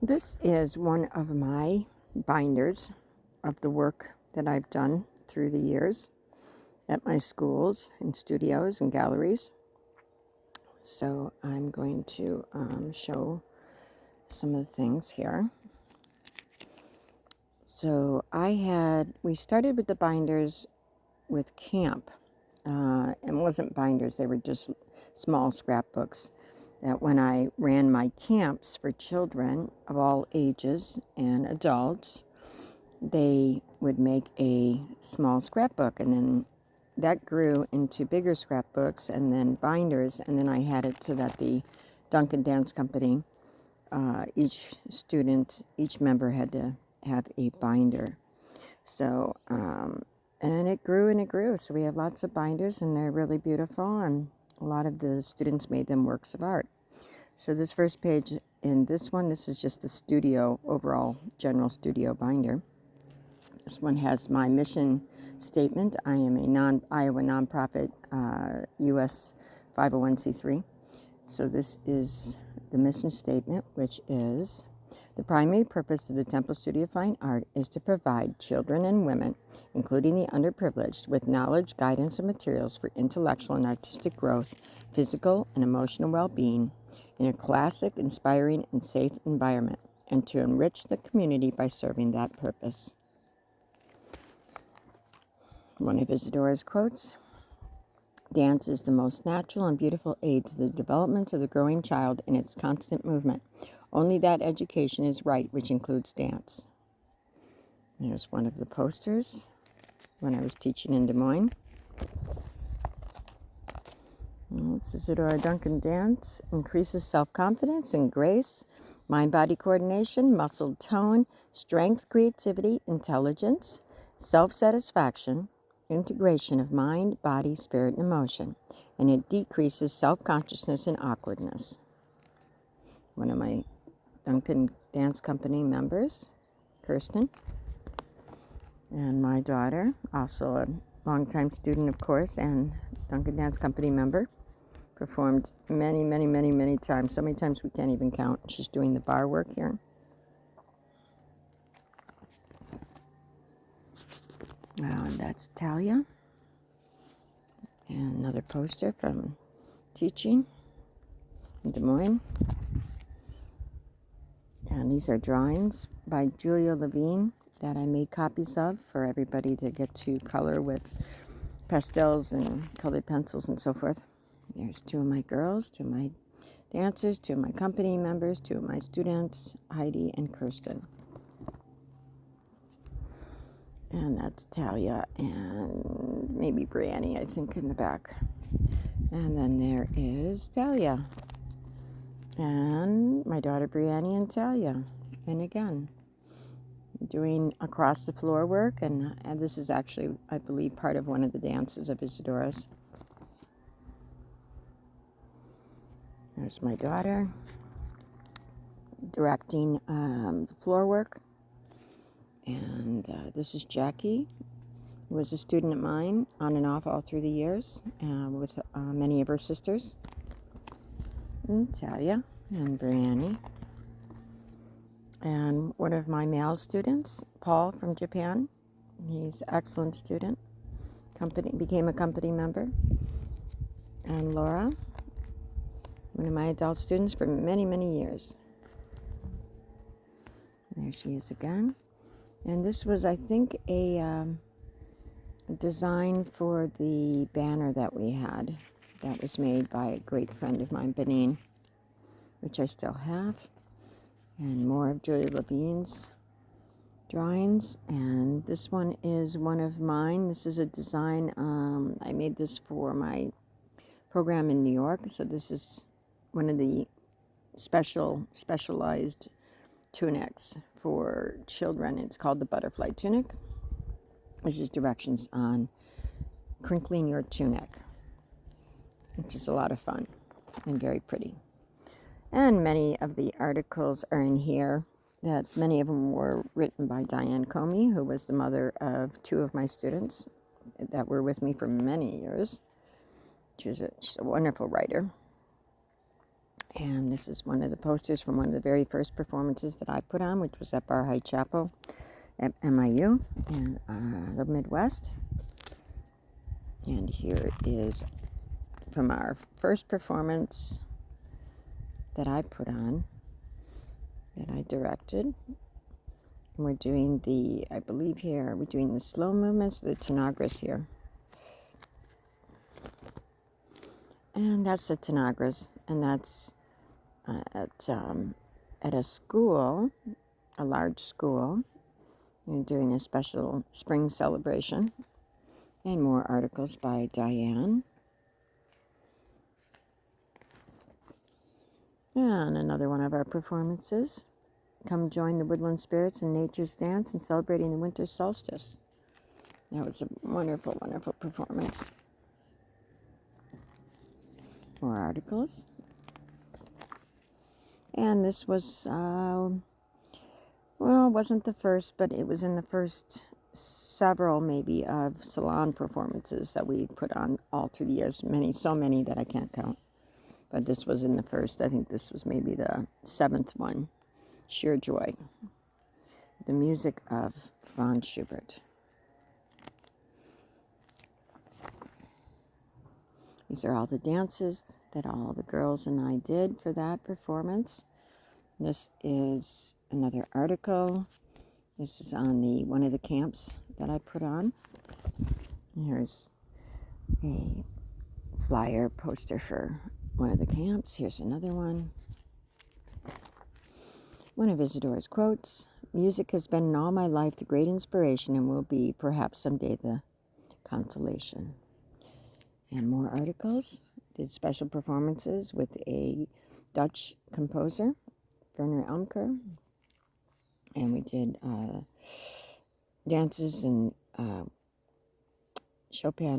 This is one of my binders of the work that I've done through the years at my schools and studios and galleries. So I'm going to show some of the things here. So we started with the binders with camp. It wasn't binders, they were just small scrapbooks that when I ran my camps for children of all ages and adults, they would make a small scrapbook, and then that grew into bigger scrapbooks and then binders, and then I had it so that the Duncan Dance Company, each member had to have a binder. So, and it grew and it grew. So we have lots of binders, and they're really beautiful, and a lot of the students made them works of art. So this first page in this one, this is just the studio, overall general studio binder. This one has my mission statement. I am a Iowa nonprofit, U.S. 501c3. So this is the mission statement, which is: the primary purpose of the Temple Studio of Fine Art is to provide children and women, including the underprivileged, with knowledge, guidance, and materials for intellectual and artistic growth, physical and emotional well-being, in a classic, inspiring, and safe environment, and to enrich the community by serving that purpose. One of Isadora's quotes: dance is the most natural and beautiful aid to the development of the growing child in its constant movement. Only that education is right, which includes dance. There's one of the posters when I was teaching in Des Moines. It's Isadora Duncan dance increases self-confidence and grace, mind-body coordination, muscle tone, strength, creativity, intelligence, self-satisfaction, integration of mind, body, spirit, and emotion, and it decreases self-consciousness and awkwardness. One of my Duncan Dance Company members, Kirsten, and my daughter, also a longtime student, of course, and Duncan Dance Company member, performed many, many, many, many times. So many times we can't even count. She's doing the bar work here. And that's Talia. And another poster from teaching in Des Moines. And these are drawings by Julia Levine that I made copies of for everybody to get to color with pastels and colored pencils and so forth. There's two of my girls, two of my dancers, two of my company members, two of my students, Heidi and Kirsten. And that's Talia and maybe Briannie, I think, in the back. And then there is Talia. And my daughter Briannie and Talia. And again, doing across the floor work. And this is actually, I believe, part of one of the dances of Isadora's. There's my daughter directing the floor work. And this is Jackie, who was a student of mine on and off all through the years with many of her sisters. And Talia and Briannie. And one of my male students, Paul from Japan. He's an excellent student. Became a company member. And Laura, one of my adult students for many, many years. And there she is again. And this was, I think, a design for the banner that we had. That was made by a great friend of mine, Benin, which I still have. And more of Julia Levine's drawings. And this one is one of mine. This is a design. I made this for my program in New York. So this is one of the specialized tunics for children. It's called the butterfly tunic. This is directions on crinkling your tunic, which is a lot of fun and very pretty. And many of the articles are in here. That many of them were written by Diane Comey, who was the mother of two of my students that were with me for many years. She's a wonderful writer. And this is one of the posters from one of the very first performances that I put on, which was at Bar High Chapel at MIU in the Midwest. And here is from our first performance that I put on, that I directed. And we're doing the, I believe here, we're doing the slow movements, the tenagras here. And that's the tenagras, and that's at a school, a large school. You're doing a special spring celebration. And more articles by Diane. And another one of our performances. Come join the woodland spirits in nature's dance and celebrating the winter solstice. That was a wonderful, wonderful performance. More articles. And this was, well, it wasn't the first, but it was in the first several, maybe, of salon performances that we put on all through the years. So many that I can't count. But this was in the first. I think this was maybe the 7th one. Sheer Joy. The music of Franz Schubert. These are all the dances that all the girls and I did for that performance. This is another article. This is on one of the camps that I put on. Here's a flyer poster for one of the camps. Here's another one. One of Isadora's quotes: "Music has been in all my life the great inspiration and will be perhaps someday the consolation." And more articles. Did special performances with a Dutch composer, Werner Elmker. And we did dances and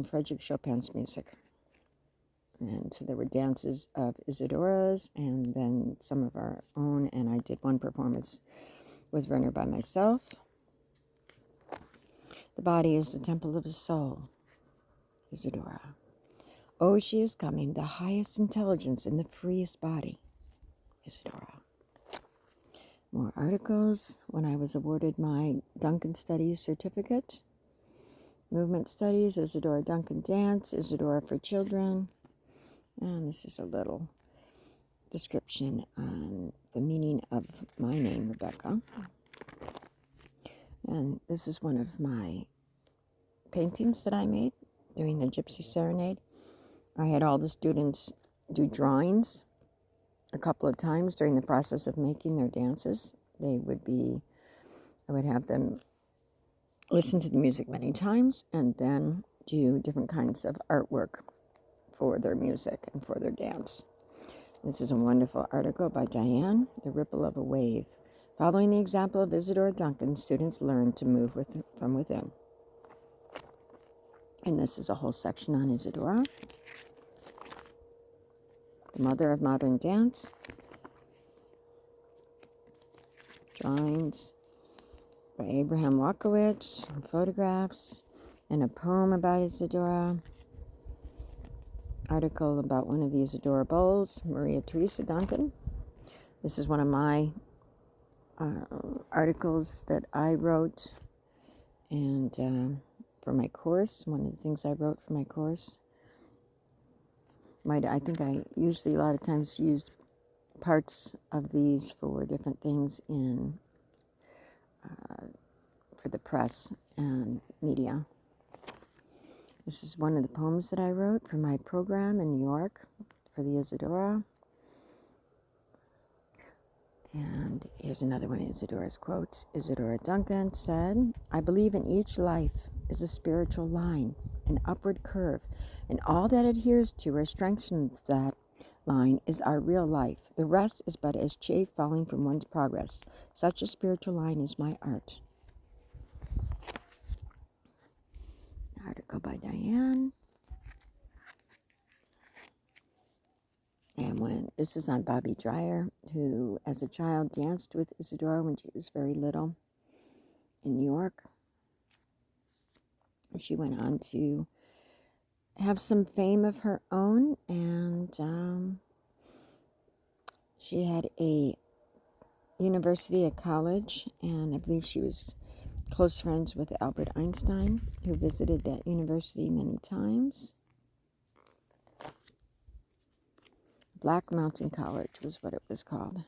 Frederick Chopin's music. And so there were dances of Isadora's and then some of our own. And I did one performance with Werner by myself. The body is the temple of the soul, Isadora. Oh, she is coming, the highest intelligence in the freest body, Isadora. More articles. When I was awarded my Duncan Studies certificate. Movement Studies, Isadora Duncan Dance, Isadora for Children. And this is a little description on the meaning of my name, Rebecca. And this is one of my paintings that I made during the Gypsy Serenade. I had all the students do drawings a couple of times during the process of making their dances. I would have them listen to the music many times and then do different kinds of artwork for their music and for their dance. This is a wonderful article by Diane, The Ripple of a Wave. Following the example of Isadora Duncan, students learn to move from within. And this is a whole section on Isadora, the mother of modern dance. Drawings by Abraham Walkowicz, photographs, and a poem about Isadora. Article about one of the Isadora Bowls, Maria Theresa Duncan. This is one of my articles that I wrote and for my course, one of the things I wrote for my course. I think I usually a lot of times used parts of these for different things for the press and media. This is one of the poems that I wrote for my program in New York for the Isadora. And here's another one of Isadora's quotes. Isadora Duncan said, "I believe in each life is a spiritual line, an upward curve, and all that adheres to or strengthens that line is our real life. The rest is but as chaff falling from one's progress. Such a spiritual line is my art." Article by Diane. And this is on Bobby Dreyer, who as a child danced with Isadora when she was very little in New York. She went on to have some fame of her own, and She had a university, a college, and I believe she was close friends with Albert Einstein, who visited that university many times. Black Mountain College was what it was called.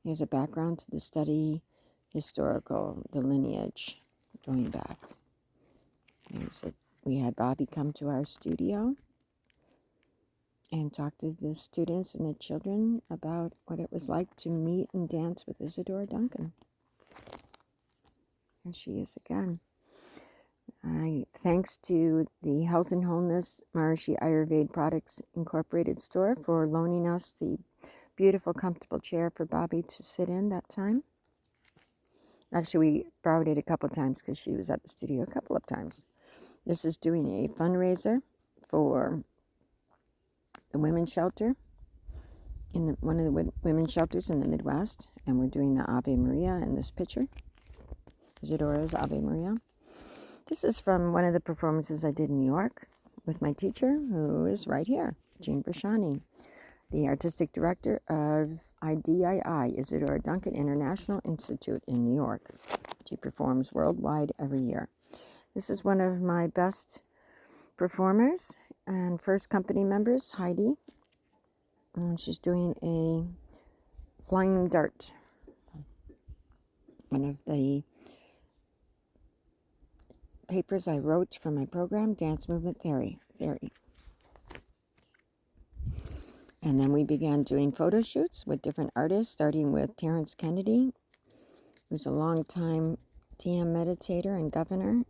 Here's a background to the study, historical, the lineage going back. We had Bobby come to our studio and talk to the students and the children about what it was like to meet and dance with Isadora Duncan. Here she is again. Thanks to the Health and Wholeness Maharishi Ayurveda Products Incorporated store for loaning us the beautiful, comfortable chair for Bobby to sit in that time. Actually, we borrowed it a couple of times because she was at the studio a couple of times. This is doing a fundraiser for the women's shelter, one of the women's shelters in the Midwest, and we're doing the Ave Maria in this picture. Isadora's Ave Maria. This is from one of the performances I did in New York with my teacher, who is right here, Jean Brashani, the artistic director of IDII, Isadora Duncan International Institute in New York. She performs worldwide every year. This is one of my best performers and first company members, Heidi. And she's doing a flying dart, one of the papers I wrote for my program, Dance Movement Theory. And then we began doing photo shoots with different artists, starting with Terrence Kennedy, who's a longtime TM meditator and governor.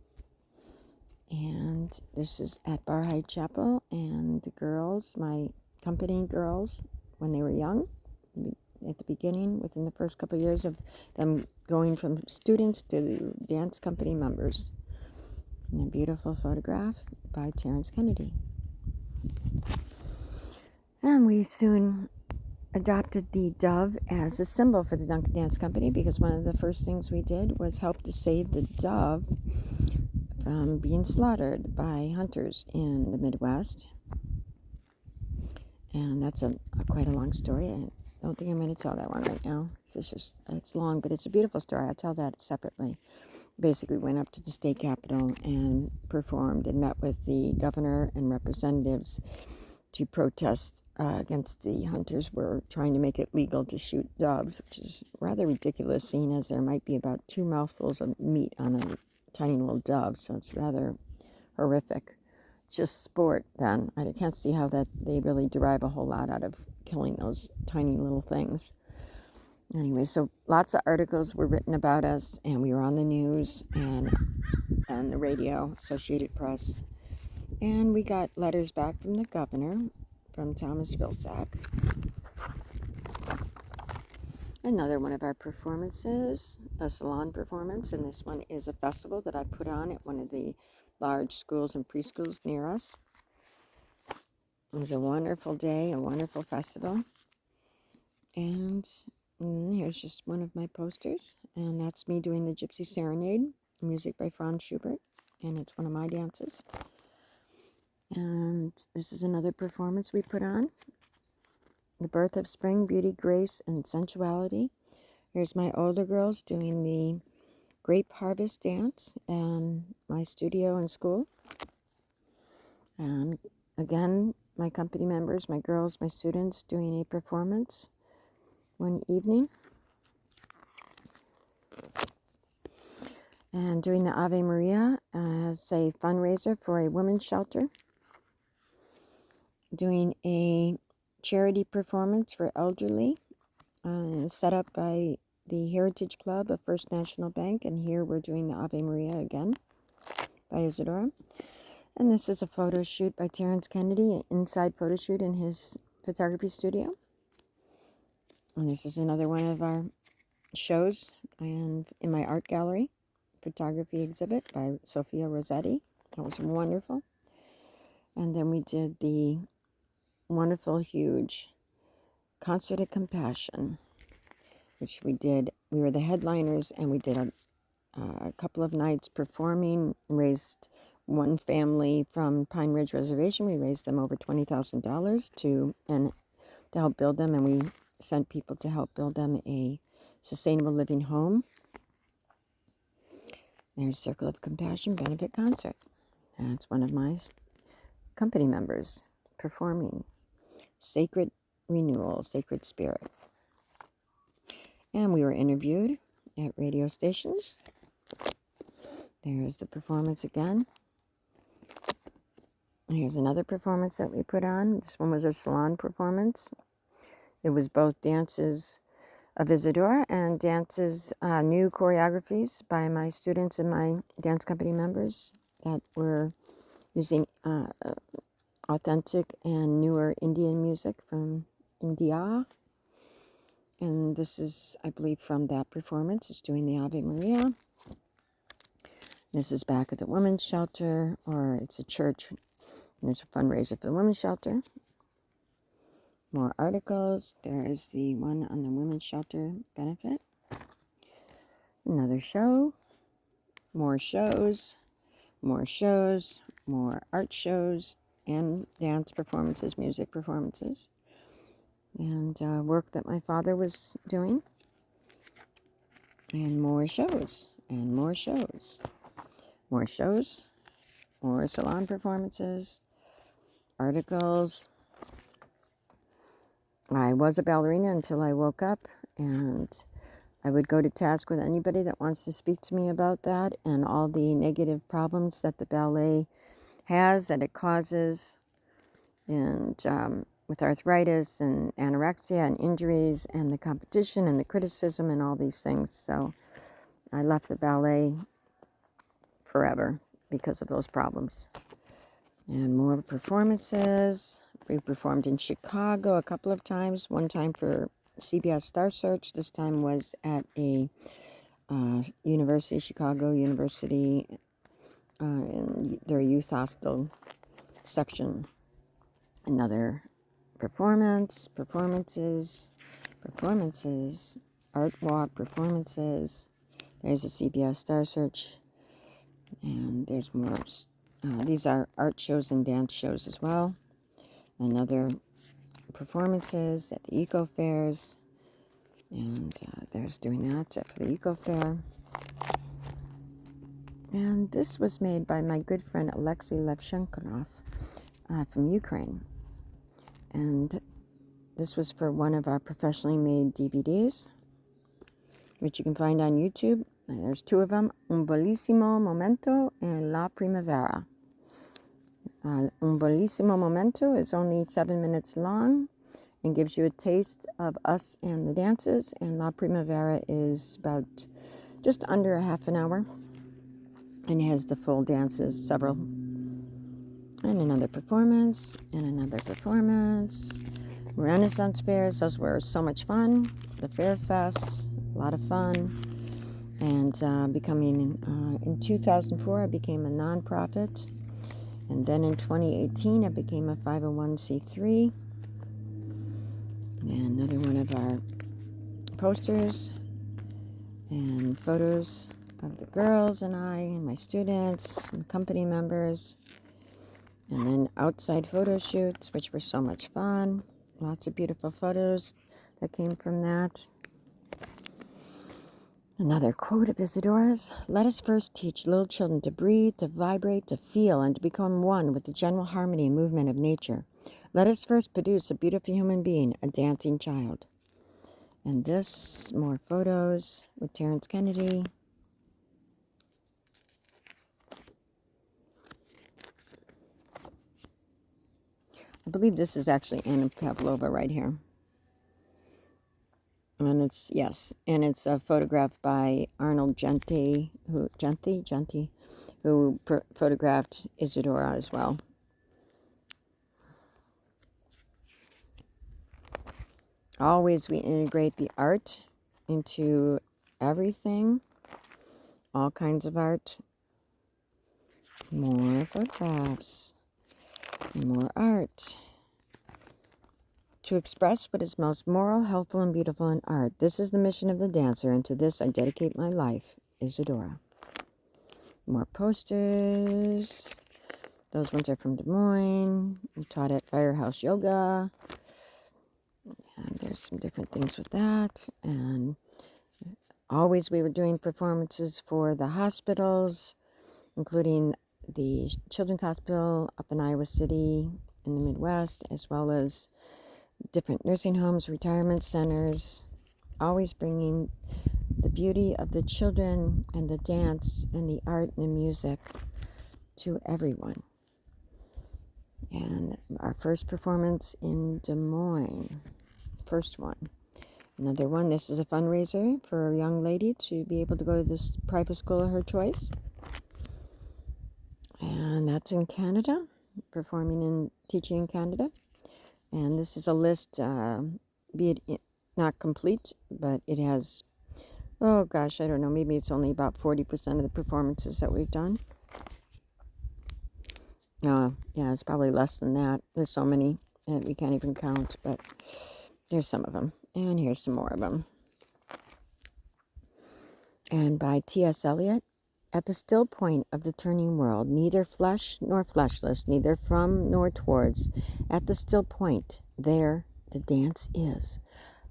And this is at Barhide Chapel, and the girls, my company girls, when they were young, at the beginning, within the first couple of years of them going from students to dance company members. And a beautiful photograph by Terrence Kennedy. And we soon adopted the dove as a symbol for the Duncan Dance Company, because one of the first things we did was help to save the dove from being slaughtered by hunters in the Midwest. And that's quite a long story. I don't think I'm going to tell that one right now. It's long, but it's a beautiful story. I'll tell that separately. Basically went up to the state capitol and performed and met with the governor and representatives to protest against the hunters were trying to make it legal to shoot doves, which is rather ridiculous, seeing as there might be about 2 mouthfuls of meat on a tiny little dove, so it's rather horrific. It's just sport then. I can't see how that they really derive a whole lot out of killing those tiny little things. Anyway, so lots of articles were written about us, and we were on the news and the radio, Associated Press. And we got letters back from the governor, from Thomas Vilsack. Another one of our performances, a salon performance, and this one is a festival that I put on at one of the large schools and preschools near us. It was a wonderful day, a wonderful festival. And here's just one of my posters, and that's me doing the Gypsy Serenade, music by Franz Schubert, and it's one of my dances. And this is another performance we put on, The Birth of Spring, Beauty, Grace, and Sensuality. Here's my older girls doing the Grape Harvest dance in my studio and school. And again, my company members, my girls, my students doing a performance one evening. And doing the Ave Maria as a fundraiser for a women's shelter. Doing a charity performance for elderly, set up by the Heritage Club of First National Bank. And here we're doing the Ave Maria again by Isadora. And this is a photo shoot by Terrence Kennedy, an inside photo shoot in his photography studio. And this is another one of our shows and in my art gallery, photography exhibit by Sophia Rossetti. That was wonderful. And then we did the wonderful, huge Concert of Compassion, which we did. We were the headliners, and we did a couple of nights performing, raised one family from Pine Ridge Reservation. We raised them over $20,000 and to help build them, and we sent people to help build them a sustainable living home. There's Circle of Compassion Benefit Concert. That's one of my company members performing Sacred Renewal, Sacred Spirit. And we were interviewed at radio stations. There's the performance again. Here's another performance that we put on. This one was a salon performance. It was both dances of Isadora and dances, new choreographies by my students and my dance company members that were using authentic and newer Indian music from India. And this is, I believe, from that performance. It's doing the Ave Maria. This is back at the women's shelter, or it's a church. And there's a fundraiser for the women's shelter. More articles. There is the one on the women's shelter benefit. Another show. More shows. More shows. More art shows and dance performances, music performances. And work that my father was doing. And more shows. And more shows. More shows. More salon performances. Articles. I was a ballerina until I woke up, and I would go to task with anybody that wants to speak to me about that and all the negative problems that the ballet has, that it causes, and with arthritis and anorexia and injuries and the competition and the criticism and all these things. So I left the ballet forever because of those problems. And more performances. We performed in Chicago a couple of times. One time for CBS Star Search. This time was at a university, Chicago University, in their youth hostel section. Another performances, art walk performances. There's a CBS Star Search, and there's more. These are art shows and dance shows as well. Another performances at the eco fairs, and there's doing that for the eco fair. And this was made by my good friend Alexei Levshenkonov from Ukraine. And this was for one of our professionally made DVDs, which you can find on YouTube. There's two of them, Un Bellissimo Momento and La Primavera. Un Bellissimo Momento is only 7 minutes long and gives you a taste of us and the dances, and La Primavera is about just under a half an hour and has the full dances, several. And another performance, and another performance. Renaissance fairs, those were so much fun. The Fair Fests, a lot of fun. And in 2004, I became a nonprofit. And then in 2018, I became a 501c3. And another one of our posters and photos of the girls and I, and my students, and company members. And then outside photo shoots, which were so much fun. Lots of beautiful photos that came from that. Another quote of Isadora's: "Let us first teach little children to breathe, to vibrate, to feel, and to become one with the general harmony and movement of nature. Let us first produce a beautiful human being, a dancing child." And this, more photos with Terrence Kennedy. I believe this is actually Anna Pavlova right here. And it's, yes, and it's a photograph by Arnold Genti, who photographed Isadora as well. Always we integrate the art into everything, all kinds of art. More photographs, more art. To express what is most moral, helpful, and beautiful in art. This is the mission of the dancer, and to this I dedicate my life, Isadora. More posters. Those ones are from Des Moines. We taught at Firehouse Yoga. And there's some different things with that. And always we were doing performances for the hospitals, including the Children's Hospital up in Iowa City in the Midwest, as well as different nursing homes, retirement centers, always bringing the beauty of the children and the dance and the art and the music to everyone. And our first performance in Des Moines, first one. Another one, this is a fundraiser for a young lady to be able to go to this private school of her choice. And that's in Canada, performing and teaching in Canada. And this is a list, be it not complete, but it has, oh gosh, I don't know, maybe it's only about 40% of the performances that we've done. Yeah, it's probably less than that. There's so many that we can't even count, but here's some of them. And here's some more of them. And by T.S. Eliot, at the still point of the turning world, neither flesh nor fleshless, neither from nor towards, at the still point, there the dance is.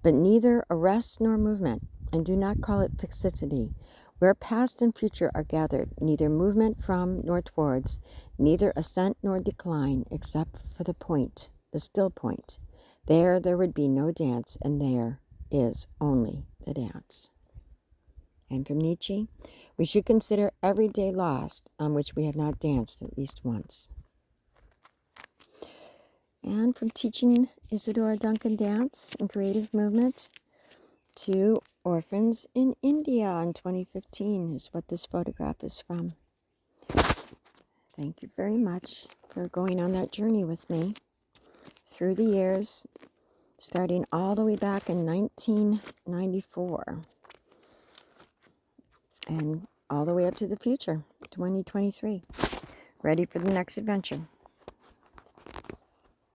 But neither arrest nor movement, and do not call it fixity, where past and future are gathered, neither movement from nor towards, neither ascent nor decline, except for the point, the still point. There would be no dance, and there is only the dance. And from Nietzsche, we should consider every day lost on which we have not danced at least once. And from teaching Isadora Duncan dance and creative movement to orphans in India in 2015 is what this photograph is from. Thank you very much for going on that journey with me through the years, starting all the way back in 1994 and all the way up to the future, 2023. Ready for the next adventure.